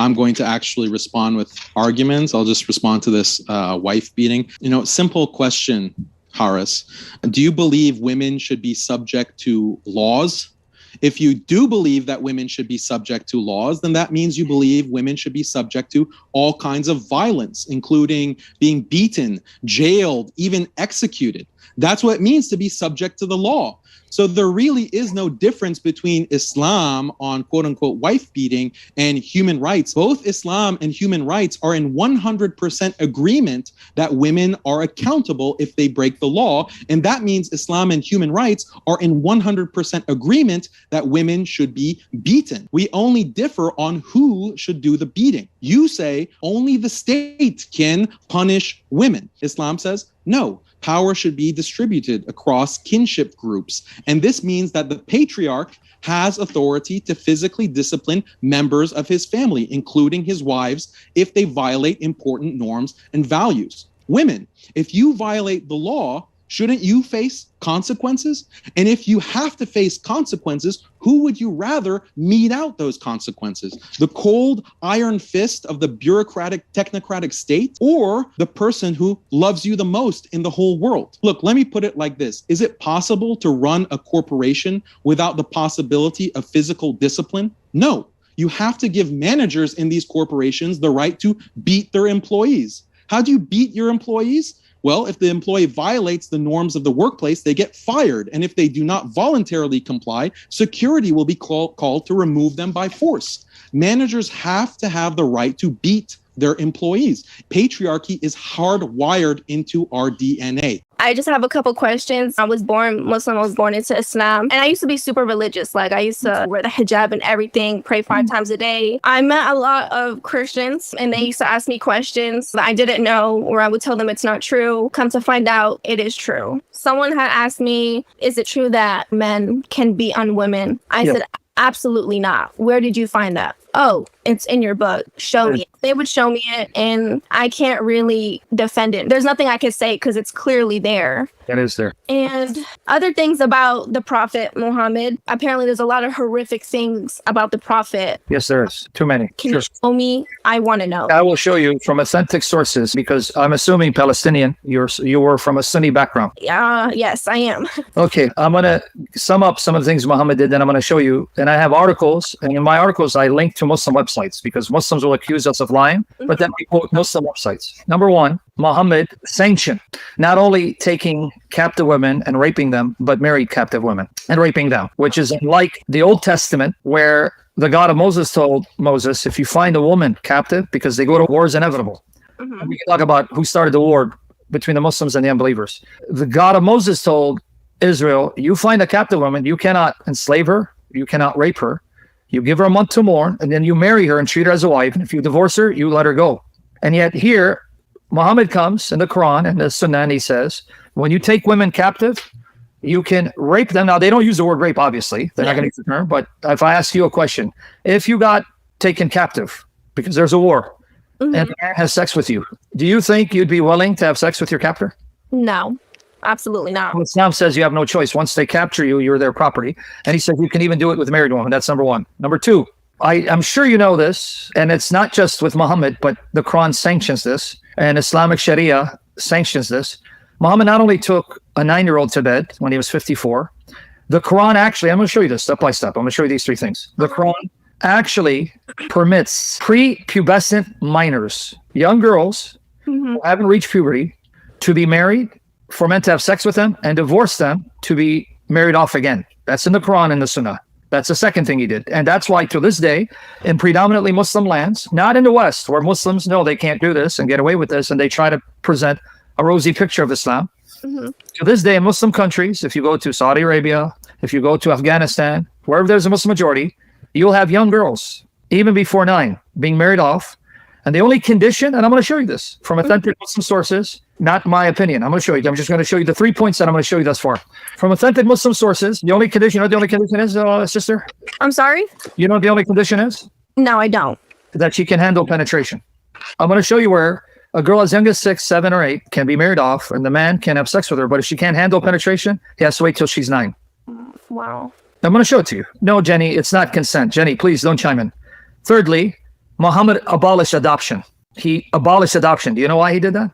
I'm going to actually respond with arguments. I'll just respond to this wife beating. Simple question, Haris. Do you believe women should be subject to laws? If you do believe that women should be subject to laws, then that means you believe women should be subject to all kinds of violence, including being beaten, jailed, even executed. That's what it means to be subject to the law. So there really is no difference between Islam on quote unquote wife beating and human rights. Both Islam and human rights are in 100% agreement that women are accountable if they break the law. And that means Islam and human rights are in 100% agreement that women should be beaten. We only differ on who should do the beating. You say only the state can punish women. Islam says no. Power should be distributed across kinship groups. And this means that the patriarch has authority to physically discipline members of his family, including his wives, if they violate important norms and values. Women, if you violate the law, shouldn't you face consequences? And if you have to face consequences, who would you rather mete out those consequences? The cold iron fist of the bureaucratic, technocratic state, or the person who loves you the most in the whole world? Look, let me put it like this. Is it possible to run a corporation without the possibility of physical discipline? No. You have to give managers in these corporations the right to beat their employees. How do you beat your employees? Well, if the employee violates the norms of the workplace, they get fired. And if they do not voluntarily comply, security will be called to remove them by force. Managers have to have the right to beat their employees. Patriarchy is hardwired into our DNA. I just have a couple questions. I was born Muslim. I was born into Islam. And I used to be super religious. Like, I used to wear the hijab and everything, pray 5 times a day. I met a lot of Christians, and they used to ask me questions that I didn't know, or I would tell them it's not true. Come to find out, it is true. Someone had asked me, is it true that men can beat on women? I said, absolutely not. Where did you find that? Oh, it's in your book. Show me it. They would show me it, and I can't really defend it. There's nothing I can say because it's clearly there. That is there. And other things about the Prophet Muhammad. Apparently, there's a lot of horrific things about the Prophet. Yes, there is. Too many. Can you show me? I want to know. I will show you from authentic sources, because I'm assuming Palestinian. You were from a Sunni background. Yes, I am. Okay, I'm going to sum up some of the things Muhammad did, and I'm going to show you. And I have articles, and in my articles, I link to Muslim websites, because Muslims will accuse us of lying, but then we quote Muslim websites. Number one, Muhammad sanctioned not only taking captive women and raping them, but married captive women and raping them, which is unlike the Old Testament, where the God of Moses told Moses, if you find a woman captive, because they go to war is inevitable. And we can talk about who started the war between the Muslims and the unbelievers. The God of Moses told Israel, you find a captive woman, you cannot enslave her, you cannot rape her. You give her a month to mourn, and then you marry her and treat her as a wife. And if you divorce her, you let her go. And yet here, Muhammad comes in the Quran and the Sunnah, and he says, when you take women captive, you can rape them. Now, they don't use the word rape, obviously. They're not going to use the term. But if I ask you a question, if you got taken captive because there's a war and a man has sex with you, do you think you'd be willing to have sex with your captor? No. Absolutely not. Well, Islam says you have no choice. Once they capture you, you're their property. And he said you can even do it with a married woman. That's number one. Number two, I'm sure you know this, and it's not just with Muhammad, but the Quran sanctions this, and Islamic Sharia sanctions this. Muhammad not only took a 9-year-old to bed when he was 54, the Quran actually, I'm going to show you this step by step. I'm going to show you these 3 things. The Quran actually permits prepubescent minors, young girls who haven't reached puberty, to be married, for men to have sex with them, and divorce them to be married off again. That's in the Quran and the Sunnah. That's the second thing he did. And that's why to this day, in predominantly Muslim lands, not in the West, where Muslims know they can't do this and get away with this, and they try to present a rosy picture of Islam. To this day, in Muslim countries, if you go to Saudi Arabia, if you go to Afghanistan, wherever there's a Muslim majority, you'll have young girls, even before 9, being married off. And the only condition, and I'm going to show you this from authentic Muslim sources, not my opinion. I'm going to show you. I'm just going to show you the 3 points that I'm going to show you thus far. From authentic Muslim sources, the only condition, you know what the only condition is, sister? I'm sorry? You know what the only condition is? No, I don't. That she can handle penetration. I'm going to show you where a girl as young as 6, 7, or 8 can be married off, and the man can have sex with her. But if she can't handle penetration, he has to wait till she's 9. Wow. I'm going to show it to you. No, Jenny, it's not consent. Jenny, please don't chime in. Thirdly, Muhammad abolished adoption. He abolished adoption. Do you know why he did that?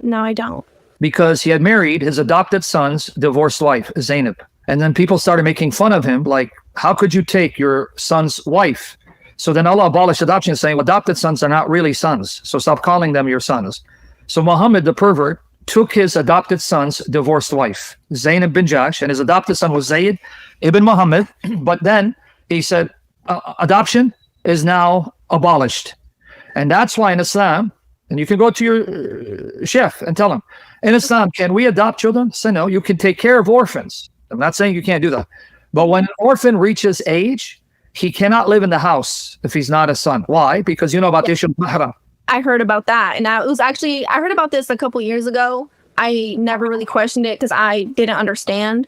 No, I don't. Because he had married his adopted son's divorced wife, Zainab. And then people started making fun of him, like, how could you take your son's wife? So then Allah abolished adoption, saying, adopted sons are not really sons, so stop calling them your sons. So Muhammad, the pervert, took his adopted son's divorced wife, Zainab bin Jahsh, and his adopted son was Zayd ibn Muhammad. But then he said, adoption is now abolished. And that's why in Islam, and you can go to your chef and tell him, in Islam, can we adopt children? Say no, you can take care of orphans. I'm not saying you can't do that. But when an orphan reaches age, he cannot live in the house if he's not a son. Why? Because you know about the issue of mahram. I heard about that. And I heard about this a couple years ago. I never really questioned it because I didn't understand.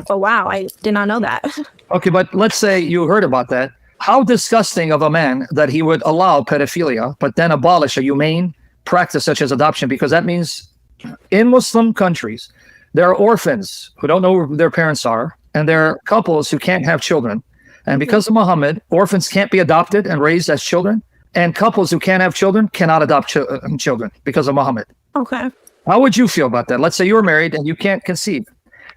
But wow, I did not know that. Okay, but let's say you heard about that. How disgusting of a man that he would allow pedophilia, but then abolish a humane practice such as adoption, because that means in Muslim countries, there are orphans who don't know who their parents are, and there are couples who can't have children. And because of Muhammad, orphans can't be adopted and raised as children, and couples who can't have children cannot adopt children because of Muhammad. Okay. How would you feel about that? Let's say you're married and you can't conceive,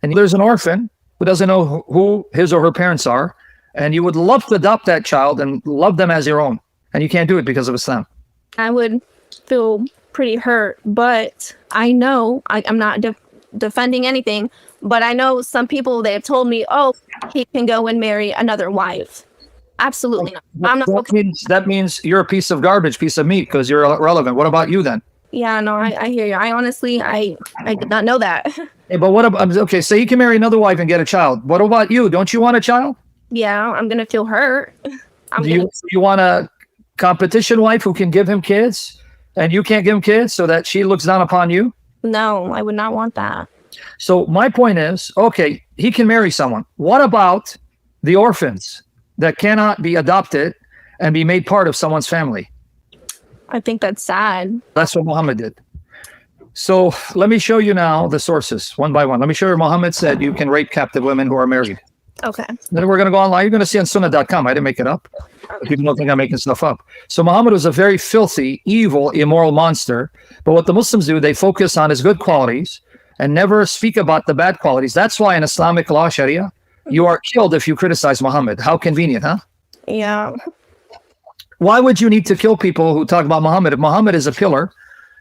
and there's an orphan who doesn't know who his or her parents are, and you would love to adopt that child and love them as your own, and you can't do it because of Islam. I would feel pretty hurt, but I know I'm not defending anything, but I know some people, they have told me, oh, he can go and marry another wife. Absolutely not. I'm not. That means you're a piece of garbage, piece of meat, because you're irrelevant. What about you then? Yeah, no, I hear you. I honestly, I did not know that. Hey, but what about, okay, so you can marry another wife and get a child. What about you? Don't you want a child? Yeah, I'm going to feel hurt. Do you want a competition wife who can give him kids and you can't give him kids so that she looks down upon you? No, I would not want that. So my point is, okay, he can marry someone. What about the orphans that cannot be adopted and be made part of someone's family? I think that's sad. That's what Muhammad did. So let me show you now the sources one by one. Let me show you Muhammad said you can rape captive women who are married. Okay. Then we're going to go online. You're going to see on sunnah.com. I didn't make it up. People don't think I'm making stuff up. So Muhammad was a very filthy, evil, immoral monster. But what the Muslims do, they focus on his good qualities and never speak about the bad qualities. That's why in Islamic law, Sharia, you are killed if you criticize Muhammad. How convenient, huh? Yeah. Why would you need to kill people who talk about Muhammad? If Muhammad is a pillar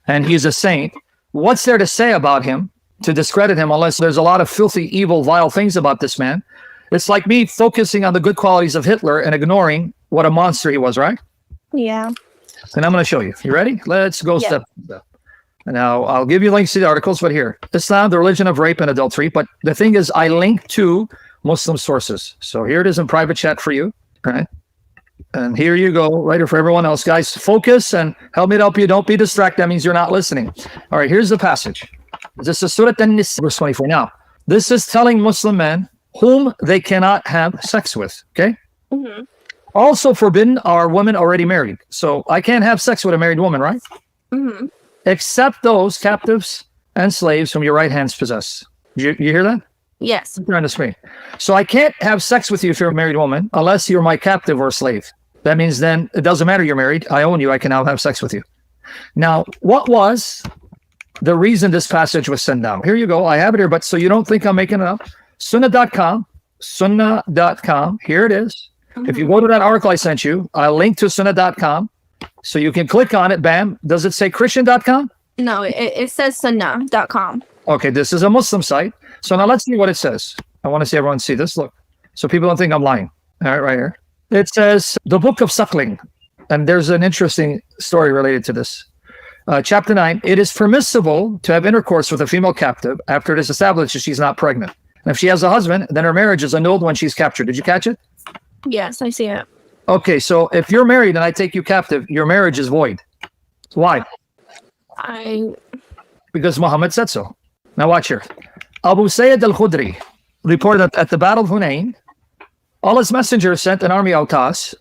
and he's a saint, what's there to say about him to discredit him unless there's a lot of filthy, evil, vile things about this man? It's like me focusing on the good qualities of Hitler and ignoring what a monster he was, right? Yeah. And I'm going to show you. You ready? Let's go step by step. Now, I'll give you links to the articles, but here. Islam, the religion of rape and adultery. But the thing is, I link to Muslim sources. So here it is in private chat for you. All right. And here you go, right here for everyone else. Guys, focus and help me to help you. Don't be distracted. That means you're not listening. All right, here's the passage. This is Surah An-Nisa, verse 24. Now, this is telling Muslim men whom they cannot have sex with, okay? Mm-hmm. Also forbidden are women already married. So I can't have sex with a married woman, right? Mm-hmm. Except those captives and slaves whom your right hands possess. You hear that? Yes. They're on the screen. So I can't have sex with you if you're a married woman unless you're my captive or slave. That means then it doesn't matter you're married. I own you. I can now have sex with you. Now, what was the reason this passage was sent down? Here you go. I have it here, but so you don't think I'm making it up. Sunnah.com. Here it is. Mm-hmm. If you go to that article I sent you, I'll link to Sunnah.com. So you can click on it. Bam. Does it say Christian.com? No, it says Sunnah.com. Okay, this is a Muslim site. So now let's see what it says. I want to see everyone see this. Look. So people don't think I'm lying. All right, right here. It says the book of suckling. And there's an interesting story related to this. Chapter 9, it is permissible to have intercourse with a female captive after it is established that she's not pregnant. And if she has a husband, then her marriage is annulled when she's captured. Did you catch it? Yes, I see it. Okay, so if you're married and I take you captive, your marriage is void. Why? Because Muhammad said so. Now watch here. Abu Sayyid al-Khudri reported that at the Battle of Hunayn, Allah's messenger sent an army out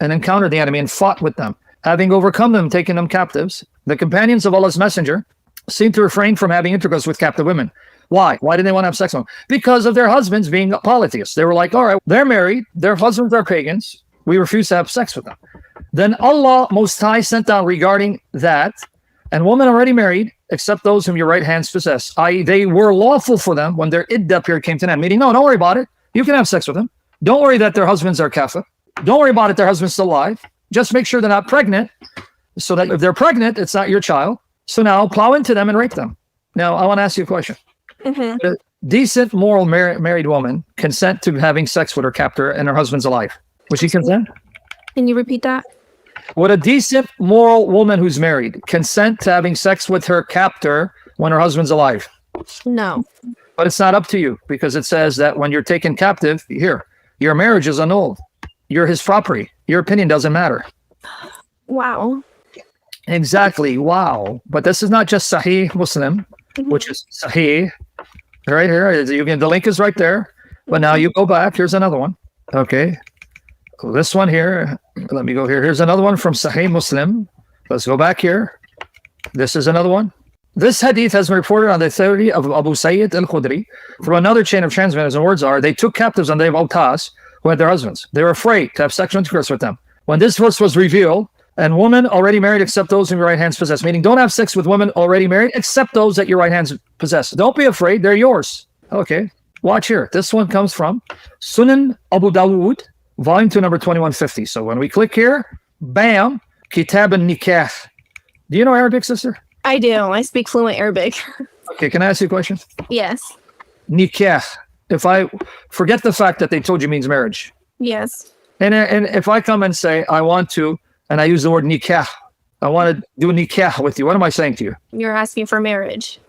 and encountered the enemy and fought with them. Having overcome them, taking them captives, the companions of Allah's messenger seemed to refrain from having intercourse with captive women. Why? Why didn't they want to have sex with them? Because of their husbands being polytheists. They were like, all right, they're married, their husbands are pagans, we refuse to have sex with them. Then Allah Most High sent down regarding that, and women already married, except those whom your right hands possess, i.e., they were lawful for them when their iddah period came to an end. Meaning, no, don't worry about it. You can have sex with them. Don't worry that their husbands are kafir. Don't worry about it, their husband's still alive. Just make sure they're not pregnant, so that if they're pregnant, it's not your child. So now plow into them and rape them. Now, I want to ask you a question. Mm-hmm. A decent, moral married woman consent to having sex with her captor and her husband's alive? Would she consent? Can you repeat that? Would a decent, moral woman who's married consent to having sex with her captor when her husband's alive? No. But it's not up to you, because it says that when you're taken captive, here, your marriage is annulled. You're his property. Your opinion doesn't matter. Wow. Exactly. Wow. But this is not just Sahih Muslim, which is Sahih. Right here. The link is right there. But now you go back. Here's another one. Okay. This one here. Let me go here. Here's another one from Sahih Muslim. Let's go back here. This is another one. This hadith has been reported on the authority of Abu Sayyid al-Khudri through another chain of transmitters, and words are, they took captives on the day of Autas who had their husbands. They were afraid to have sexual intercourse with them. When this verse was revealed, and women already married except those whom your right hands possess, meaning don't have sex with women already married except those that your right hands possess. Don't be afraid, they're yours. Okay, watch here. This one comes from Sunan Abu Dawud, volume 2, number 2150. So when we click here, bam, Kitab al-Nikah. Do you know Arabic, sister? I do. I speak fluent Arabic. Okay, can I ask you a question? Yes. Nikah. If I forget the fact that they told you means marriage, Yes. and if I come and say I want to, and I use the word nikah, I want to do nikah with you, what am I saying to you? You're asking for marriage.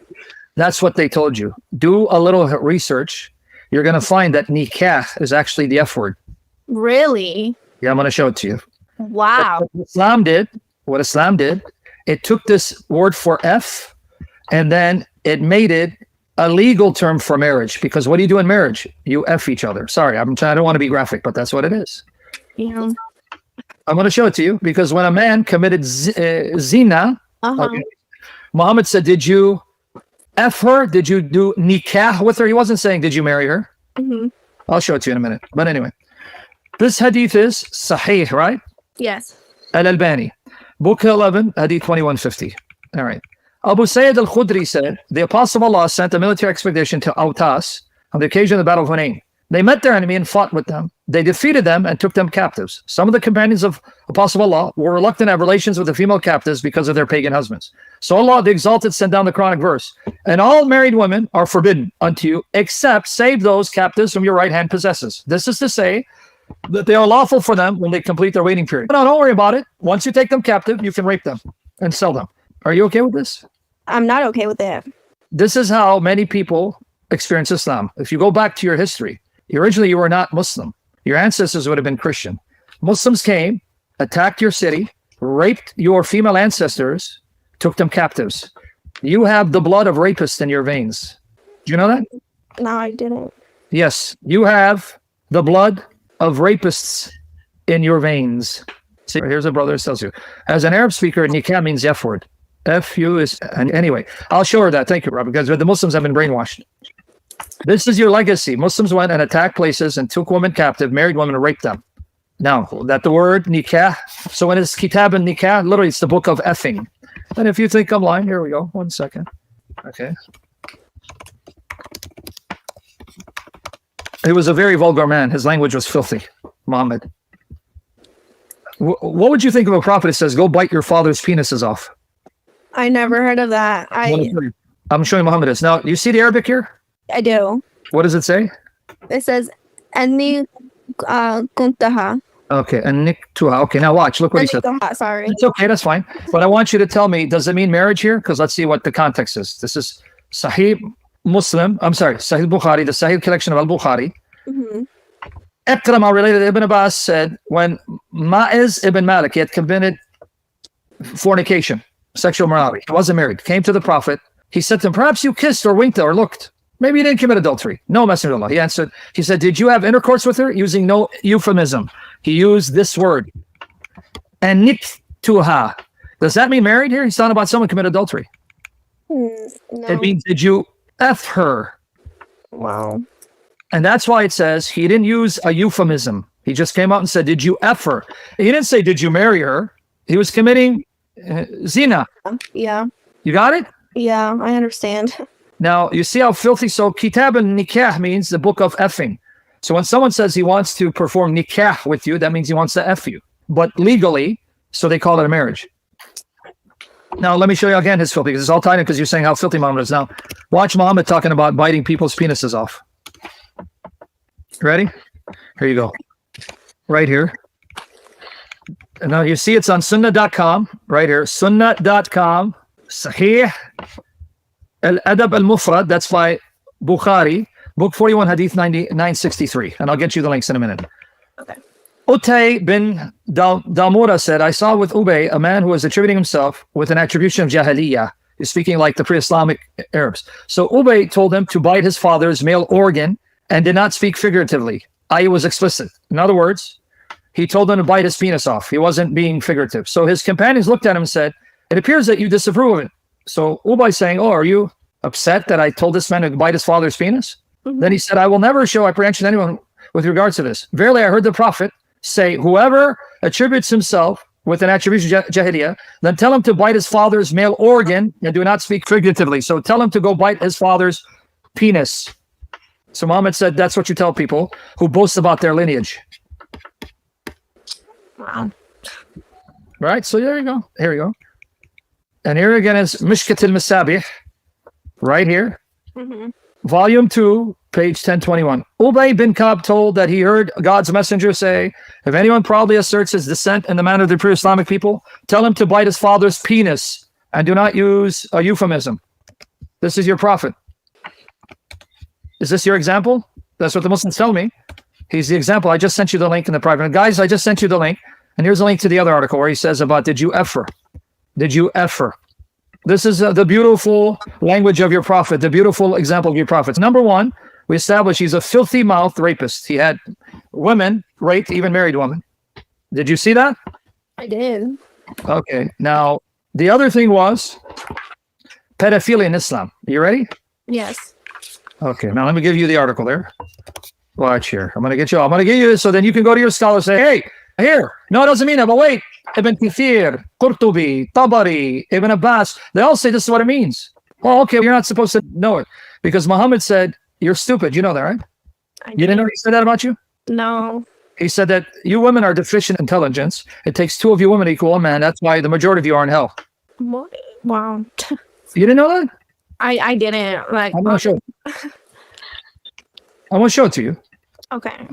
That's what they told you. Do a little research. You're going to find that nikah is actually the F word. Really? Yeah, I'm going to show it to you. Wow. What Islam did, it took this word for F, and then it made it a legal term for marriage. Because what do you do in marriage? You F each other. Sorry, I don't want to be graphic, but that's what it is. Yeah. I'm going to show it to you, because when a man committed zina, okay, Muhammad said, did you F her? Did you do nikah with her? He wasn't saying, did you marry her? Mm-hmm. I'll show it to you in a minute. But anyway, this hadith is sahih, right? Yes. Al-Albani, book 11, hadith 2150. All right. Abu Sayyid al-Khudri said, the Apostle of Allah sent a military expedition to Autas on the occasion of the Battle of Hunayn. They met their enemy and fought with them. They defeated them and took them captives. Some of the companions of Apostle of Allah were reluctant to have relations with the female captives because of their pagan husbands. So Allah, the Exalted, sent down the Quranic verse, and all married women are forbidden unto you, except save those captives whom your right hand possesses. This is to say that they are lawful for them when they complete their waiting period. No, don't worry about it. Once you take them captive, you can rape them and sell them. Are you okay with this? I'm not okay with that. This is how many people experience Islam. If you go back to your history, originally you were not Muslim. Your ancestors would have been Christian. Muslims came, attacked your city, raped your female ancestors, took them captives. You have the blood of rapists in your veins. Do you know that? No, I didn't. Yes, you have the blood of rapists in your veins. See, here's a brother that tells you. As an Arab speaker, nikah means F word. F-U is, and anyway, I'll show her that. Thank you, Robert, because the Muslims have been brainwashed. This is your legacy. Muslims went and attacked places and took women captive, married women and raped them. Now, that the word nikah, so when it's kitab and nikah, literally it's the book of effing. And if you think I'm lying, here we go. 1 second. Okay. He was a very vulgar man. His language was filthy, Muhammad. What would you think of a prophet that says, go bite your father's penises off? I never heard of that. I'm showing Muhammad this. Now, you see the Arabic here? I do. What does it say? It says, Anni kuntaha. Okay, and niktuha. Okay, now watch. Look what he said. Sorry. It's okay, that's fine. But I want you to tell me, does it mean marriage here? Because let's see what the context is. This is Sahih Muslim. I'm sorry, Sahih Bukhari, the Sahih collection of Al-Bukhari. Mm-hmm. Ikrama related Ibn Abbas said, when Ma'iz ibn Malik, he had committed fornication, sexual morality. He wasn't married. Came to the Prophet. He said to him, perhaps you kissed or winked or looked. Maybe you didn't commit adultery. No, Messenger of Allah. He answered, he said, did you have intercourse with her? Using no euphemism. He used this word. And niktuha. Does that mean married here? He's talking about someone committed adultery. No. It means, did you F her? Wow. And that's why it says he didn't use a euphemism. He just came out and said, did you F her? He didn't say, did you marry her? He was committing zina. Yeah. You got it? Yeah, I understand. Now, you see how filthy? So, kitab al-nikah means the book of effing. So when someone says he wants to perform nikah with you, that means he wants to F you. But legally, so they call it a marriage. Now, let me show you again his filthy, because it's all tied in because you're saying how filthy Muhammad is. Now, watch Muhammad talking about biting people's penises off. Ready? Here you go. Right here. And now you see it's on sunnah.com, right here. Sunnah.com. Sahih. Al-Adab al-Mufrad, that's by Bukhari. Book 41, Hadith 963. And I'll get you the links in a minute. Okay. Utay bin Damura said, I saw with Ubay a man who was attributing himself with an attribution of Jahiliyyah. He's speaking like the pre-Islamic Arabs. So Ubay told him to bite his father's male organ and did not speak figuratively. I was explicit. In other words, he told him to bite his penis off. He wasn't being figurative. So his companions looked at him and said, it appears that you disapprove of it. So Ubay saying, oh, are you upset that I told this man to bite his father's penis? Mm-hmm. Then he said, I will never show apprehension to anyone with regards to this. Verily, I heard the Prophet say, whoever attributes himself with an attribution of Jahiliyyah, then tell him to bite his father's male organ and do not speak figuratively. So tell him to go bite his father's penis. So Muhammad said, that's what you tell people who boast about their lineage. Wow. Right? So there you go. Here we go. And here again is Mishkat al-Masabih, right here. Mm-hmm. Volume 2, page 1021. Ubay bin Ka'b told that he heard God's messenger say, if anyone proudly asserts his descent in the manner of the pre-Islamic people, tell him to bite his father's penis and do not use a euphemism. This is your prophet. Is this your example? That's what the Muslims tell me. He's the example. I just sent you the link in the private. And guys, I just sent you the link. And here's a link to the other article where he says about, did you F her? Did you F her? This is the beautiful language of your prophet, the beautiful example of your prophets. Number one, we established he's a filthy mouth rapist. He had women raped, even married women. Did you see that? I did. Okay. Now, the other thing was pedophilia in Islam. Are you ready? Yes. Okay. Now, let me give you the article there. Watch here. I'm going to give you this so then you can go to your scholar and say, hey, here. No, it doesn't mean that, but wait. Ibn Kathir, Qurtubi, Tabari, Ibn Abbas, they all say this is what it means. Oh, okay, you're not supposed to know it. Because Muhammad said, you're stupid. You know that, right? You didn't know he said that about you? No. He said that you women are deficient in intelligence. It takes two of you women to equal a man. That's why the majority of you are in hell. What? Wow. You didn't know that? I didn't. Like, I'm going to show it. I want to show it to you. Okay.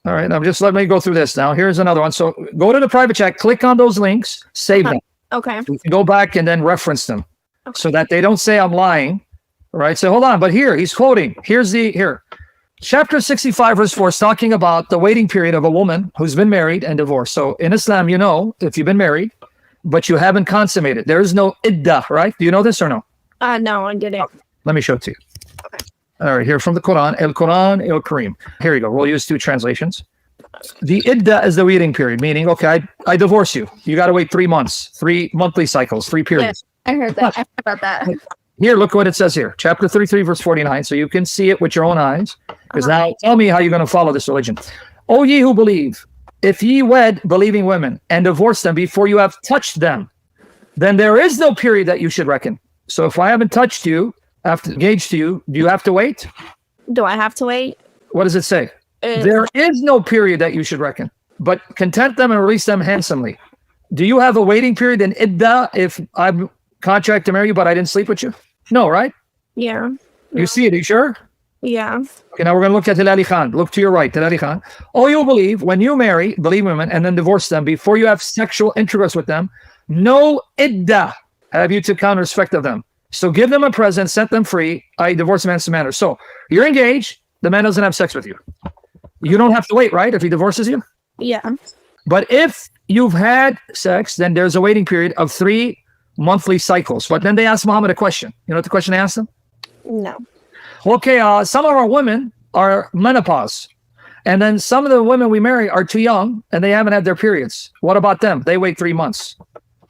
All right, now just let me go through this now. Here's another one. So go to the private chat, click on those links, save them. Okay. You can go back and then reference them so that they don't say I'm lying. All right, so hold on. But here, he's quoting. Here. Chapter 65, verse 4 is talking about the waiting period of a woman who's been married and divorced. So in Islam, you know, if you've been married, but you haven't consummated, there is no iddah, right? Do you know this or no? No, I didn't. Let me show it to you. Okay. All right, here from the Quran, Quran Kareem. Here you go. We'll use two translations. The idda is the waiting period, meaning, okay, I divorce you. You got to wait 3 months, 3 monthly cycles, 3 periods. Yeah, I heard that. I heard about that. Here, look what it says here. Chapter 33, verse 49. So you can see it with your own eyes. Because now, tell me how you're going to follow this religion. O ye who believe, if ye wed believing women and divorce them before you have touched them, then there is no period that you should reckon. So if I haven't touched you, after engaged to you, do you have to wait? Do I have to wait? What does it say? There is no period that you should reckon, but content them and release them handsomely. Do you have a waiting period in idda if I'm contract to marry you, but I didn't sleep with you? No, right? Yeah. You see it, are you sure? Yeah. Okay, now we're going to look at Hilali Khan. Look to your right, Hilali Khan. Oh, you believe when you marry, believe women, and then divorce them before you have sexual intercourse with them, no idda have you to count respect of them. So give them a present, set them free. I divorce a man in some manner. So you're engaged. The man doesn't have sex with you. You don't have to wait, right? If he divorces you? Yeah. But if you've had sex, then there's a waiting period of 3 monthly cycles. But then they asked Muhammad a question. You know what the question they asked him? No. Okay, some of our women are menopause. And then some of the women we marry are too young and they haven't had their periods. What about them? They wait 3 months.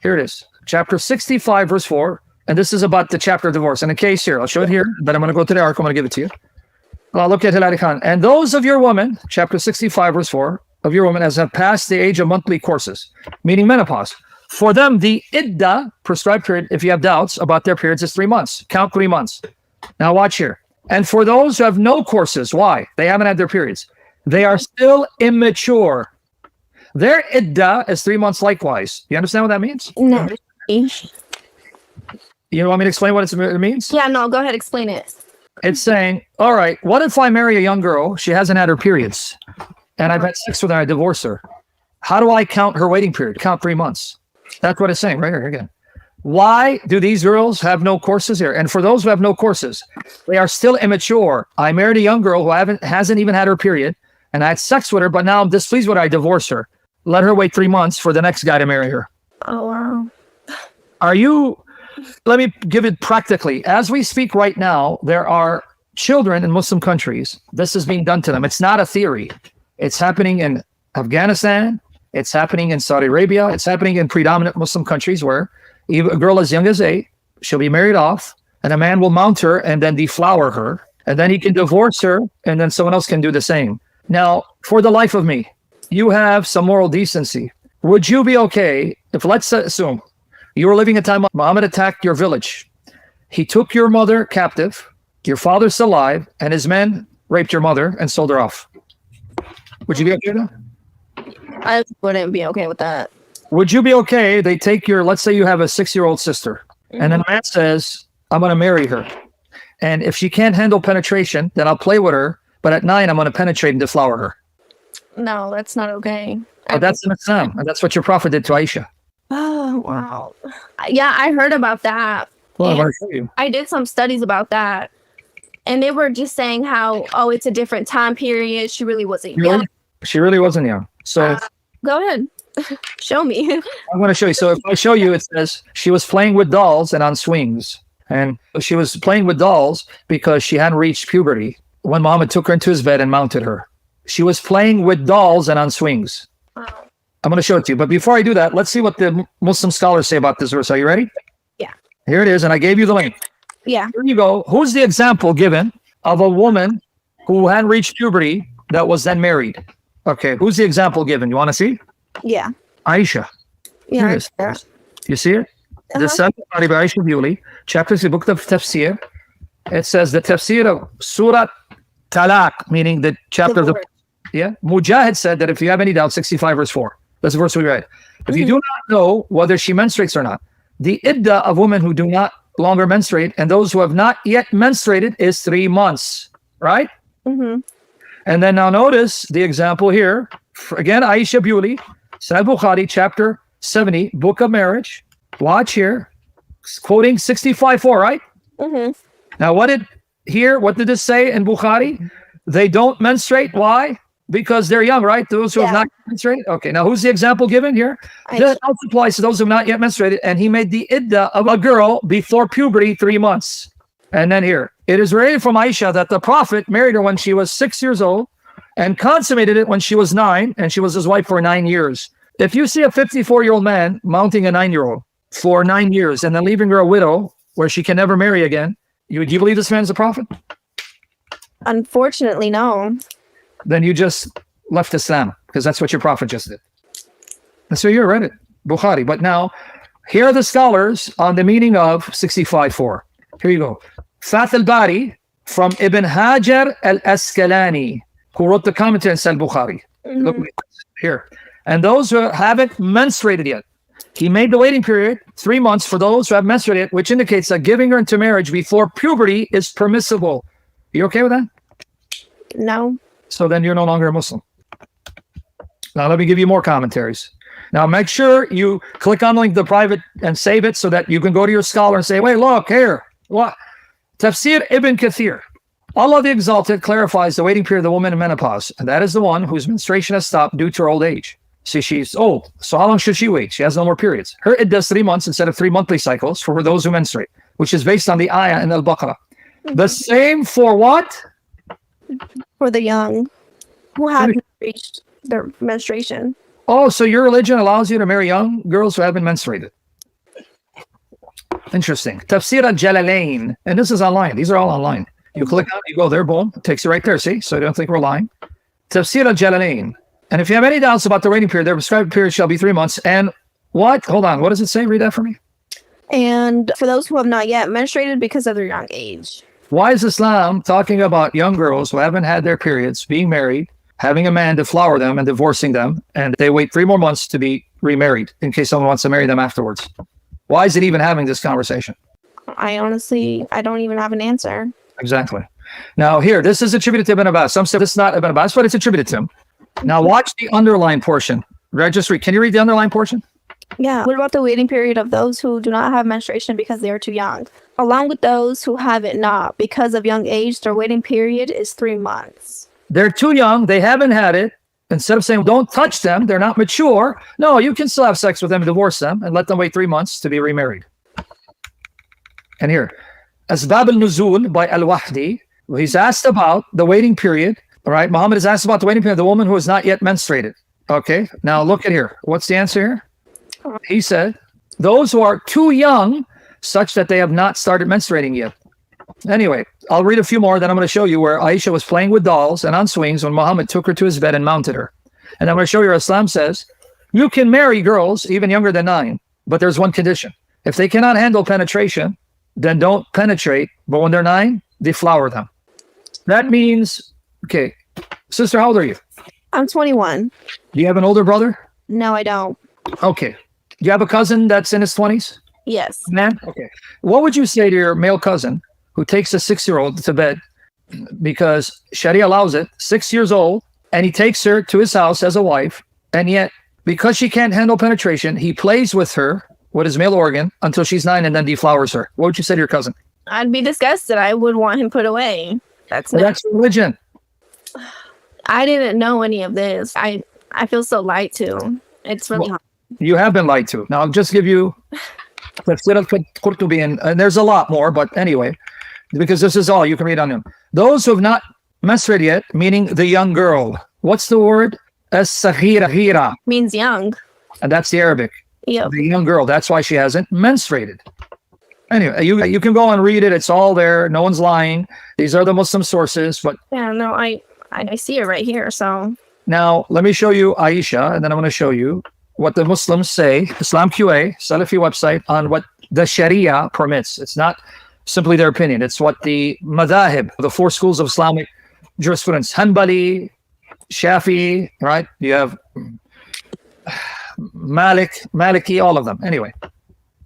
Here it is. Chapter 65, verse 4. And this is about the chapter of divorce. And in case here, I'll show it here, but I'm going to go to the article. I'm going to give it to you. Look at Hilali Khan. And those of your women, chapter 65, verse 4, of your women as have passed the age of monthly courses, meaning menopause. For them, the idda, prescribed period, if you have doubts about their periods, is 3 months. Count 3 months. Now watch here. And for those who have no courses, why? They haven't had their periods. They are still immature. Their idda is 3 months likewise. You understand what that means? No. You want me to explain what it means? Yeah, no, go ahead, explain it. It's saying, all right, what if I marry a young girl? She hasn't had her periods. And I've had sex with her, I divorce her. How do I count her waiting period? Count 3 months. That's what it's saying right here again. Why do these girls have no courses here? And for those who have no courses, they are still immature. I married a young girl who hasn't even had her period, and I had sex with her, but now I'm displeased with her. I divorce her. Let her wait 3 months for the next guy to marry her. Oh, wow. Let me give it practically. As we speak right now, there are children in Muslim countries. This is being done to them. It's not a theory. It's happening in Afghanistan. It's happening in Saudi Arabia. It's happening in predominant Muslim countries where even a girl as young as 8, she'll be married off, and a man will mount her and then deflower her, and then he can divorce her, and then someone else can do the same. Now, for the life of me, you have some moral decency. Would you be okay if, let's assume, you were living a time Muhammad attacked your village. He took your mother captive, your father's alive, and his men raped your mother and sold her off. Would you be okay with that? I wouldn't be okay with that. Would you be okay? They take let's say you have a 6-year-old sister, and then a man says, I'm going to marry her. And if she can't handle penetration, then I'll play with her. But at 9, I'm going to penetrate and deflower her. No, that's not okay. But that's in Islam. And that's what your prophet did to Aisha. Oh, wow. Yeah, I heard about that. Well, I want to show you. I did some studies about that. And they were just saying how, it's a different time period. She really wasn't young. She really wasn't young. So go ahead. Show me. I'm going to show you. So if I show you, it says she was playing with dolls and on swings. And she was playing with dolls because she hadn't reached puberty when Muhammad took her into his bed and mounted her. She was playing with dolls and on swings. Wow. I'm going to show it to you. But before I do that, let's see what the Muslim scholars say about this verse. Are you ready? Yeah. Here it is. And I gave you the link. Yeah. Here you go. Who's the example given of a woman who hadn't reached puberty that was then married? Okay. Who's the example given? You want to see? Yeah. Aisha. Yeah. Here it is. You see it? The Sahih Bukhari by Aisha Bewley, chapter 3, book of Tafsir. It says the Tafsir of Surah Talaq, meaning the chapter of the... Yeah. Mujahid said that if you have any doubt, 65 verse 4. That's the verse we read. If you do not know whether she menstruates or not, the idda of women who do not longer menstruate and those who have not yet menstruated is 3 months. Right? Mm-hmm. And then now notice the example here. Again, Aisha Bewley, Sahih Bukhari, chapter 70, book of marriage. Watch here. Quoting 65:4, right? Mm-hmm. Now, what did this say in Bukhari? They don't menstruate. Why? Because they're young, right? Those who have not menstruated. Okay, now who's the example given here? That also applies to those who have not yet menstruated. And he made the idda of a girl before puberty 3 months. And then here, it is related from Aisha that the Prophet married her when she was 6 years old and consummated it when she was 9, and she was his wife for 9 years. If you see a 54-year-old man mounting a 9-year-old for 9 years and then leaving her a widow where she can never marry again, do you believe this man's a prophet? Unfortunately, no. Then you just left Islam because that's what your prophet just did. And so you read it, Bukhari. But now, here are the scholars on the meaning of 65:4. Here you go. Fath al-Bari from Ibn Hajar al-Asqalani, who wrote the commentary on Sahih Bukhari. Mm-hmm. Look here. And those who haven't menstruated yet, he made the waiting period 3 months for those who have menstruated, which indicates that giving her into marriage before puberty is permissible. You okay with that? No. So then you're no longer a Muslim. Now let me give you more commentaries. Now make sure you click on the link, the private, and save it so that you can go to your scholar and say, wait, look here. What? Tafsir Ibn Kathir. Allah the Exalted clarifies the waiting period of the woman in menopause, and that is the one whose menstruation has stopped due to her old age. See, she's old. So how long should she wait? She has no more periods. Her it does 3 months instead of 3 monthly cycles for those who menstruate, which is based on the ayah in Al-Baqarah. The same for what? For the young who haven't reached their menstruation. Oh, so your religion allows you to marry young girls who haven't menstruated. Interesting. Tafsir al-Jalalain. And this is online. These are all online. You click on it, you go there, boom. It takes you right there, see? So you don't think we're lying. Tafsir al-Jalalain. And if you have any doubts about the waiting period, their prescribed period shall be 3 months. And what? Hold on. What does it say? Read that for me. And for those who have not yet menstruated because of their young age. Why is Islam talking about young girls who haven't had their periods being married, having a man deflower them and divorcing them, and they wait 3 more months to be remarried in case someone wants to marry them afterwards? Why is it even having this conversation? I don't even have an answer. Exactly. Now here, this is attributed to Ibn Abbas. Some say this is not Ibn Abbas, but it's attributed to him. Now watch the underlined portion. Registry, can you read the underlined portion? Yeah. What about the waiting period of those who do not have menstruation because they are too young? Along with those who have it not because of young age, their waiting period is 3 months. They're too young. They haven't had it. Instead of saying, don't touch them, they're not mature. No, you can still have sex with them and divorce them and let them wait 3 months to be remarried. And here, Asbab al-Nuzul by Al-Wahdi, he's asked about the waiting period. All right, Muhammad is asked about the waiting period of the woman who has not yet menstruated. Okay, now look at here. What's the answer here? He said, those who are too young, such that they have not started menstruating yet. Anyway, I'll read a few more, then I'm going to show you where Aisha was playing with dolls and on swings when Muhammad took her to his bed and mounted her. And I'm going to show you where Islam says, you can marry girls even younger than 9, but there's one condition. If they cannot handle penetration, then don't penetrate, but when they're 9, deflower them. That means, okay, sister, how old are you? I'm 21. Do you have an older brother? No, I don't. Okay. Do you have a cousin that's in his 20s? Yes. Man? Okay. What would you say to your male cousin who takes a 6-year-old to bed because Sharia allows it, 6 years old, and he takes her to his house as a wife, and yet because she can't handle penetration, he plays with her with his male organ until she's 9 and then deflowers her? What would you say to your cousin? I'd be disgusted. I would want him put away. That's religion. I didn't know any of this. I feel so lied to. It's really hard. You have been lied to. Now I'll just give you and there's a lot more, but anyway, because this is all you can read on him. Those who have not menstruated yet, meaning the young girl. What's the word? As-saghira. Means young. And that's the Arabic. Yep. The young girl. That's why she hasn't menstruated. Anyway, you can go and read it. It's all there. No one's lying. These are the Muslim sources. But yeah, no, I see it right here. So now let me show you Aisha, and then I'm going to show you what the Muslims say, Islam QA, Salafi website, on what the Sharia permits. It's not simply their opinion. It's what the madhahib, the 4 schools of Islamic jurisprudence, Hanbali, Shafi, right? You have Maliki, all of them. Anyway,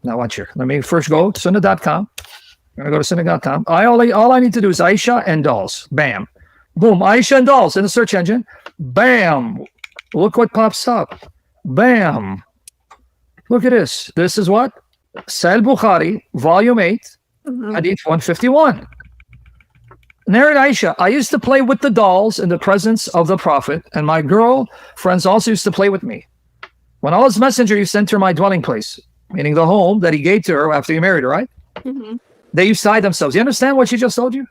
now watch here. Let me first go to sunnah.com. I'm going to go to sunnah.com. All I need to do is Aisha and dolls. Bam. Boom. Aisha and dolls in the search engine. Bam. Look what pops up. Bam. Look at this. This is what? Sahih Bukhari, volume 8, hadith 151. Narrate Aisha, I used to play with the dolls in the presence of the Prophet, and my girl friends also used to play with me. When Allah's messenger used to enter my dwelling place, meaning the home that he gave to her after he married her, right? Mm-hmm. They used to hide themselves. You understand what she just told you?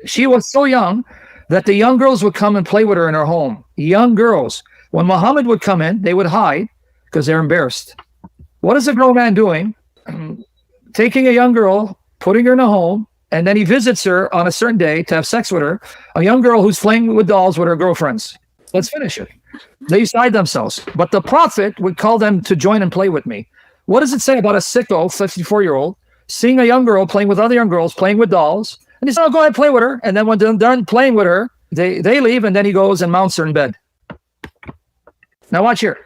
She was so young that the young girls would come and play with her in her home. Young girls. When Muhammad would come in, they would hide because they're embarrassed. What is a grown man doing? Taking a young girl, putting her in a home, and then he visits her on a certain day to have sex with her. A young girl who's playing with dolls with her girlfriends. Let's finish it. They used to hide themselves. But the Prophet would call them to join and play with me. What does it say about a sicko, 54-year-old, seeing a young girl playing with other young girls, playing with dolls? And he said, oh, go ahead, play with her. And then when they're done playing with her, they leave, and then he goes and mounts her in bed. Now watch here.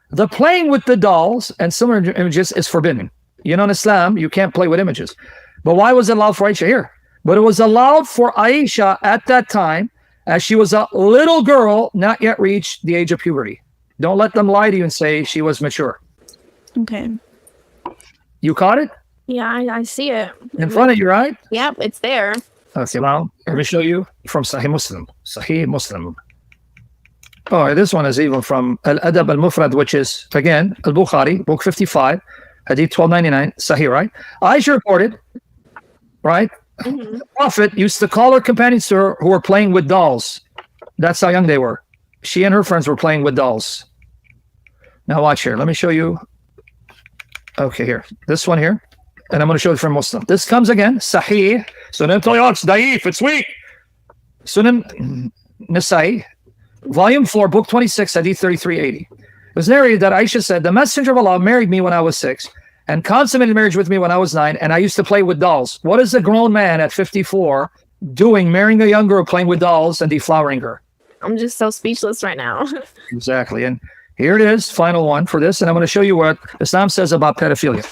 The playing with the dolls and similar images is forbidden. You know, in Islam, you can't play with images. But why was it allowed for Aisha here? But it was allowed for Aisha at that time as she was a little girl, not yet reached the age of puberty. Don't let them lie to you and say she was mature. Okay. You caught it? Yeah, I see it. In front of you, right? Yep, it's there. Okay, well, let me show you from Sahih Muslim. Sahih Muslim. Oh, this one is even from Al-Adab Al-Mufrad, which is, again, Al-Bukhari, book 55, Hadith 1299, Sahih, right? Aisha reported, right? Mm-hmm. The Prophet used to call her companions to her who were playing with dolls. That's how young they were. She and her friends were playing with dolls. Now watch here. Let me show you. Okay, here. This one here. And I'm going to show you from Muslim. This comes again, Sahih. Sunan Toyot, it's daif, it's weak. Sunan Nasai, Volume 4, Book 26, Hadith 3380. It was narrated that Aisha said, the Messenger of Allah married me when I was 6 and consummated marriage with me when I was 9, and I used to play with dolls. What is a grown man at 54 doing, marrying a young girl, playing with dolls and deflowering her? I'm just so speechless right now. Exactly. And here it is, final one for this, and I'm going to show you what Islam says about pedophilia.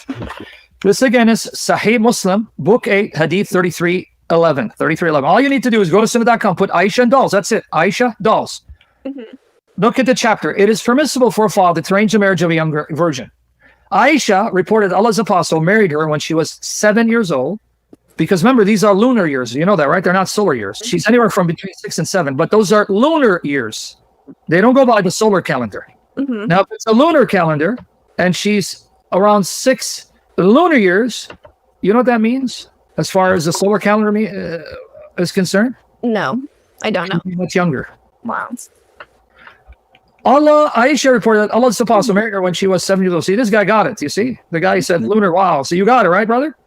This again is Sahih Muslim, Book 8, Hadith 3311. 3311. All you need to do is go to sunnah.com, put Aisha and dolls. That's it. Aisha, dolls. Look at the chapter. It is permissible for a father to arrange the marriage of a younger virgin. Aisha reported Allah's apostle married her when she was 7 years old. Because remember, these are lunar years. You know that, right? They're not solar years. She's anywhere from between 6 and 7, but those are lunar years. They don't go by the solar calendar. Now, if it's a lunar calendar and she's around 6 lunar years, you know what that means as far as the solar calendar is concerned? No, I don't know. Much younger. Wow. Aisha reported that Allah's apostle married her when she was 7 years old. See, this guy got it. You see? The guy said lunar. Wow. So you got it, right, brother?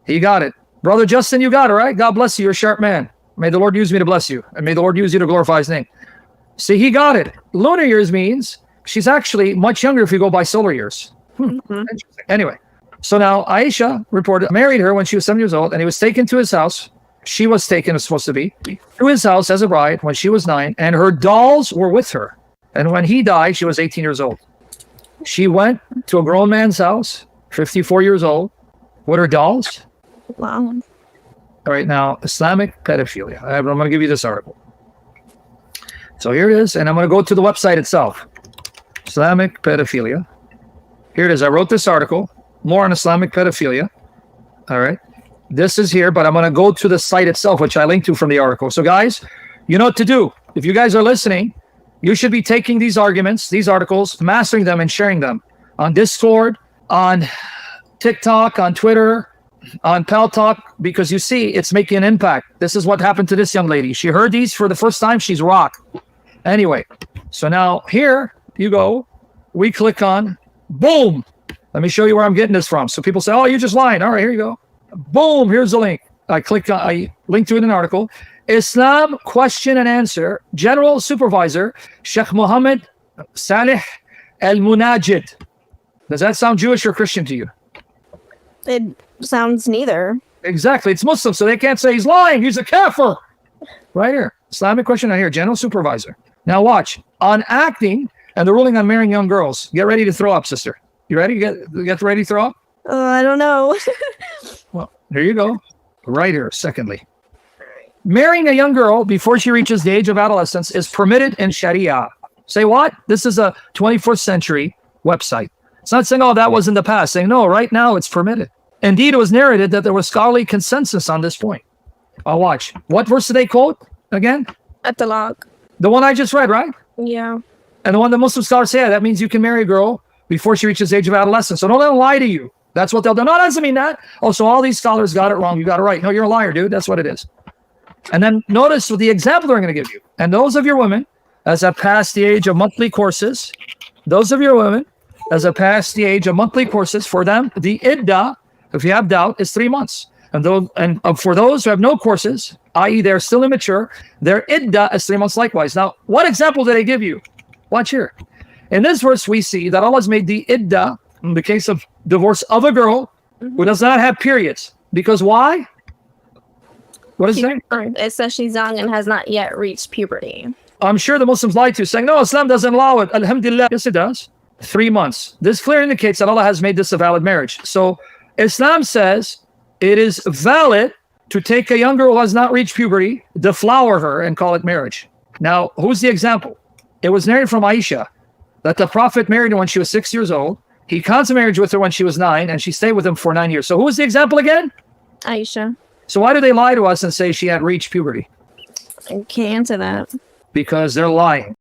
He got it. Brother Justin, you got it, right? God bless you. You're a sharp man. May the Lord use me to bless you. And may the Lord use you to glorify his name. See, he got it. Lunar years means she's actually much younger if you go by solar years. Interesting. Anyway, so now Aisha reported married her when she was 7 years old, and he was taken to his house. She was taken, it's supposed to be, to his house as a bride when she was 9, and her dolls were with her. And when he died, she was 18 years old. She went to a grown man's house, 54 years old, with her dolls. Wow. All right, now, Islamic pedophilia. I'm going to give you this article. So here it is, and I'm going to go to the website itself. Islamic pedophilia. Here it is. I wrote this article, more on Islamic pedophilia. All right. This is here, but I'm going to go to the site itself, which I linked to from the article. So guys, you know what to do. If you guys are listening, you should be taking these arguments, these articles, mastering them and sharing them on Discord, on TikTok, on Twitter, on Pal Talk, because you see, it's making an impact. This is what happened to this young lady. She heard these for the first time. She's rocked. Anyway, so now here you go. We click on, boom. Let me show you where I'm getting this from. So people say, oh, you're just lying. All right, here you go. Boom, here's the link. I link to it in an article. Islam question and answer, General Supervisor Sheikh Mohammed Salih Al-Munajid. Does that sound Jewish or Christian to you? It sounds neither. Exactly. It's Muslim, so they can't say he's lying. He's a kafir. Right here. Islamic question right here. General Supervisor. Now watch. On acting and the ruling on marrying young girls. Get ready to throw up, sister. You ready? Get ready to throw up? I don't know. Well, here you go. Right here. Secondly. Marrying a young girl before she reaches the age of adolescence is permitted in Sharia. Say what? This is a 21st century website. It's not saying, oh, that was in the past. Saying, no, right now it's permitted. Indeed, it was narrated that there was scholarly consensus on this point. I'll watch. What verse did they quote again? At the log. The one I just read, right? Yeah. And the one that Muslim scholars say, that means you can marry a girl before she reaches the age of adolescence. So don't let them lie to you. That's what they'll do. No, that doesn't mean that. Oh, so all these scholars got it wrong. You got it right. No, you're a liar, dude. That's what it is. And then notice the example they're going to give you. And those of your women, as have passed the age of monthly courses, those of your women, as have passed the age of monthly courses, for them, the iddah, if you have doubt, is 3 months. And for those who have no courses, i.e. they're still immature, their iddah is 3 months likewise. Now, what example did I give you? Watch here. In this verse, we see that Allah has made the iddah, in the case of divorce of a girl who does not have periods. Because why? What is it? It says she's young and has not yet reached puberty. I'm sure the Muslims lie to you, saying, no, Islam doesn't allow it. Alhamdulillah. Yes, it does. 3 months. This clearly indicates that Allah has made this a valid marriage. So Islam says it is valid to take a young girl who has not reached puberty, deflower her, and call it marriage. Now, who's the example? It was narrated from Aisha that the Prophet married her when she was 6 years old. He consummated marriage with her when she was 9, and she stayed with him for 9 years. So who was the example again? Aisha. So why do they lie to us and say she had reached puberty? I can't answer that. Because they're lying.